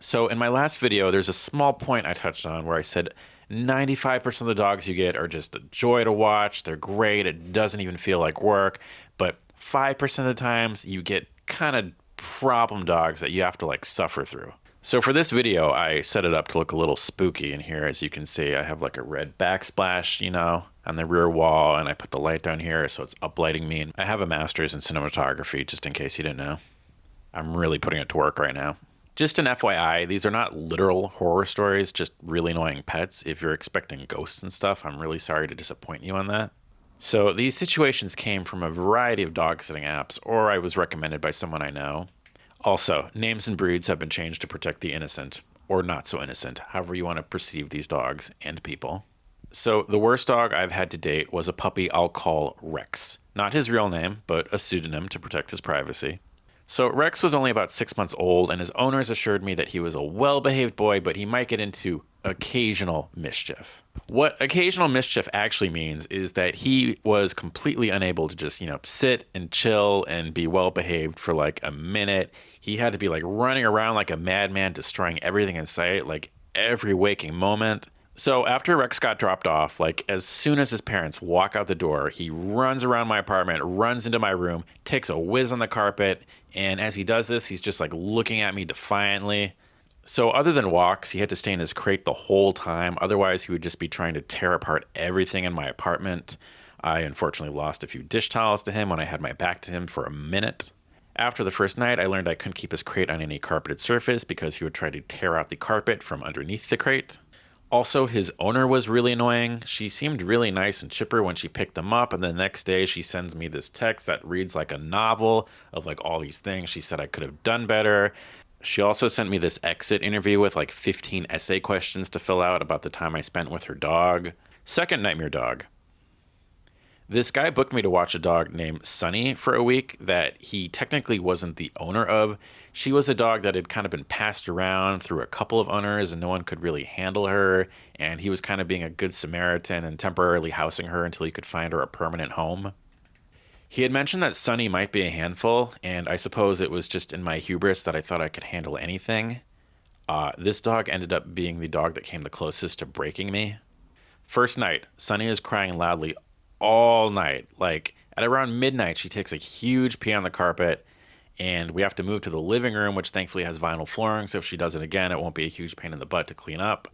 So in my last video, there's a small point I touched on where I said 95% of the dogs you get are just a joy to watch. They're great. It doesn't even feel like work. But 5% of the times you get kind of problem dogs that you have to like suffer through. So for this video, I set it up to look a little spooky in here. As you can see, I have like a red backsplash, on the rear wall, and I put the light down here so it's uplighting me. And I have a master's in cinematography, just in case you didn't know. I'm really putting it to work right now. Just an FYI, these are not literal horror stories, just really annoying pets. If you're expecting ghosts and stuff, I'm really sorry to disappoint you on that. So these situations came from a variety of dog sitting apps, or I was recommended by someone I know. Also, names and breeds have been changed to protect the innocent, or not so innocent, however you want to perceive these dogs and people. So the worst dog I've had to date was a puppy I'll call Rex. Not his real name, but a pseudonym to protect his privacy. So Rex was only about 6 months old, and his owners assured me that he was a well-behaved boy, but he might get into occasional mischief. What occasional mischief actually means is that he was completely unable to just, sit and chill and be well-behaved for like a minute. He had to be like running around like a madman, destroying everything in sight, like every waking moment. So after Rex got dropped off, like as soon as his parents walk out the door, he runs around my apartment, runs into my room, takes a whiz on the carpet, and as he does this, he's just like looking at me defiantly. So other than walks, he had to stay in his crate the whole time. Otherwise, he would just be trying to tear apart everything in my apartment. I unfortunately lost a few dish towels to him when I had my back to him for a minute. After the first night, I learned I couldn't keep his crate on any carpeted surface because he would try to tear out the carpet from underneath the crate. Also, his owner was really annoying. She seemed really nice and chipper when she picked him up, and the next day she sends me this text that reads like a novel of like all these things she said I could have done better. She also sent me this exit interview with like 15 essay questions to fill out about the time I spent with her dog. Second nightmare dog. This guy booked me to watch a dog named Sunny for a week that he technically wasn't the owner of. She was a dog that had kind of been passed around through a couple of owners and no one could really handle her. And he was kind of being a good Samaritan and temporarily housing her until he could find her a permanent home. He had mentioned that Sunny might be a handful, and I suppose it was just in my hubris that I thought I could handle anything. This dog ended up being the dog that came the closest to breaking me. First night, Sunny is crying loudly all night. Like at around midnight, she takes a huge pee on the carpet, and we have to move to the living room, which thankfully has vinyl flooring, so if she does it again, it won't be a huge pain in the butt to clean up.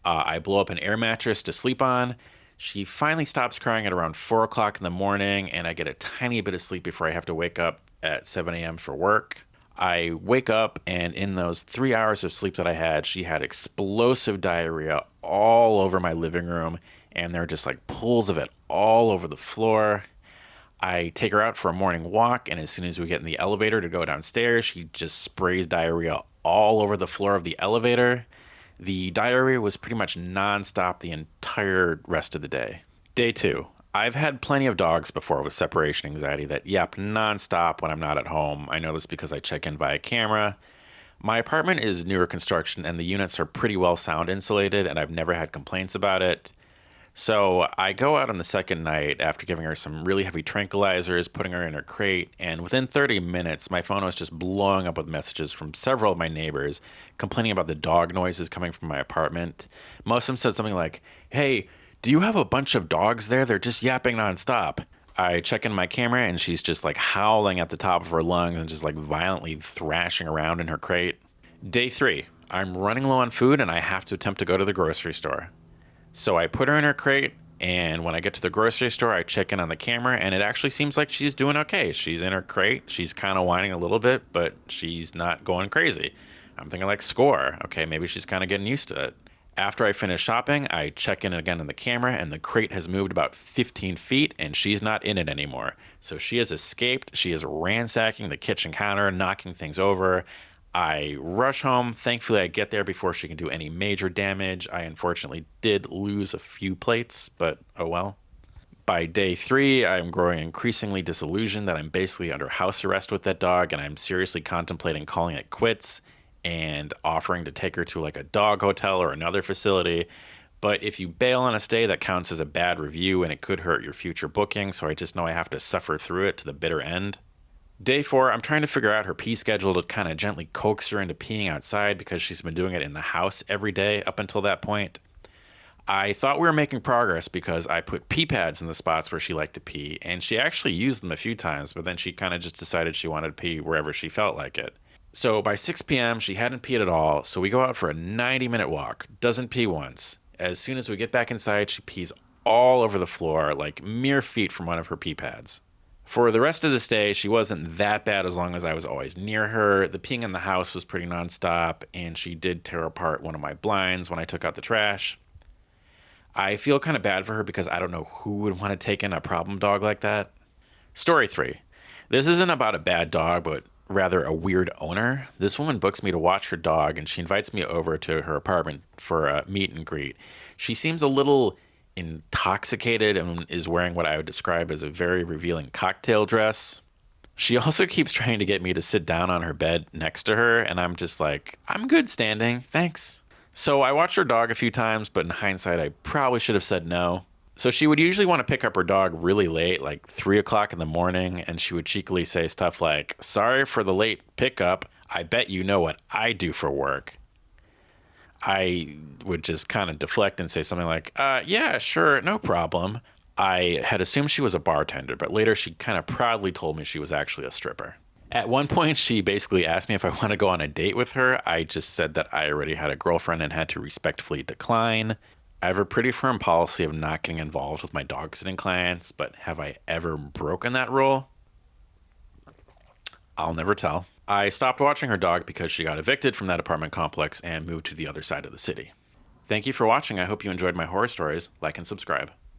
I blow up an air mattress to sleep on. She finally stops crying at around 4 o'clock in the morning, and I get a tiny bit of sleep before I have to wake up at 7 a.m. for work. I wake up, and in those 3 hours of sleep that I had, she had explosive diarrhea all over my living room, and there are just like pools of it all over the floor. I take her out for a morning walk, and as soon as we get in the elevator to go downstairs, she just sprays diarrhea all over the floor of the elevator. The diarrhea was pretty much nonstop the entire rest of the day. Day 2. I've had plenty of dogs before with separation anxiety that yap nonstop when I'm not at home. I know this because I check in via camera. My apartment is newer construction, and the units are pretty well sound insulated, and I've never had complaints about it. So I go out on the second night after giving her some really heavy tranquilizers, putting her in her crate, and within 30 minutes, my phone was just blowing up with messages from several of my neighbors complaining about the dog noises coming from my apartment. Most of them said something like, "Hey, do you have a bunch of dogs there? They're just yapping nonstop." I check in my camera, and she's just like howling at the top of her lungs and just like violently thrashing around in her crate. Day 3. I'm running low on food, and I have to attempt to go to the grocery store. So I put her in her crate, and when I get to the grocery store, I check in on the camera, and it actually seems like she's doing okay. She's in her crate. She's kind of whining a little bit, but she's not going crazy. I'm thinking like, score. Okay, maybe she's kind of getting used to it. After I finish shopping, I check in again on the camera, and the crate has moved about 15 feet, and she's not in it anymore. So she has escaped. She is ransacking the kitchen counter, knocking things over. I rush home. Thankfully, I get there before she can do any major damage. I unfortunately did lose a few plates, but oh well. By day 3, I'm growing increasingly disillusioned that I'm basically under house arrest with that dog, and I'm seriously contemplating calling it quits and offering to take her to like a dog hotel or another facility. But if you bail on a stay, that counts as a bad review, and it could hurt your future booking, so I just know I have to suffer through it to the bitter end. Day 4, I'm trying to figure out her pee schedule to kind of gently coax her into peeing outside because she's been doing it in the house every day up until that point. I thought we were making progress because I put pee pads in the spots where she liked to pee, and she actually used them a few times, but then she kind of just decided she wanted to pee wherever she felt like it. So by 6 p.m., she hadn't peed at all, so we go out for a 90-minute walk. Doesn't pee once. As soon as we get back inside, she pees all over the floor, like mere feet from one of her pee pads. For the rest of this day, she wasn't that bad as long as I was always near her. The peeing in the house was pretty nonstop, and she did tear apart one of my blinds when I took out the trash. I feel kind of bad for her because I don't know who would want to take in a problem dog like that. Story 3. This isn't about a bad dog, but rather a weird owner. This woman books me to watch her dog, and she invites me over to her apartment for a meet and greet. She seems a little intoxicated and is wearing what I would describe as a very revealing cocktail dress. She also keeps trying to get me to sit down on her bed next to her, and I'm just like, I'm good standing, thanks. So I watched her dog a few times, but in hindsight, I probably should have said no. So she would usually want to pick up her dog really late, like 3 o'clock in the morning, and she would cheekily say stuff like, "Sorry for the late pickup. I bet you know what I do for work." I would just kind of deflect and say something like, yeah, sure, no problem. I had assumed she was a bartender, but later she kind of proudly told me she was actually a stripper. At one point, she basically asked me if I want to go on a date with her. I just said that I already had a girlfriend and had to respectfully decline. I have a pretty firm policy of not getting involved with my dog sitting clients, but have I ever broken that rule? I'll never tell. I stopped watching her dog because she got evicted from that apartment complex and moved to the other side of the city. Thank you for watching. I hope you enjoyed my horror stories. Like and subscribe.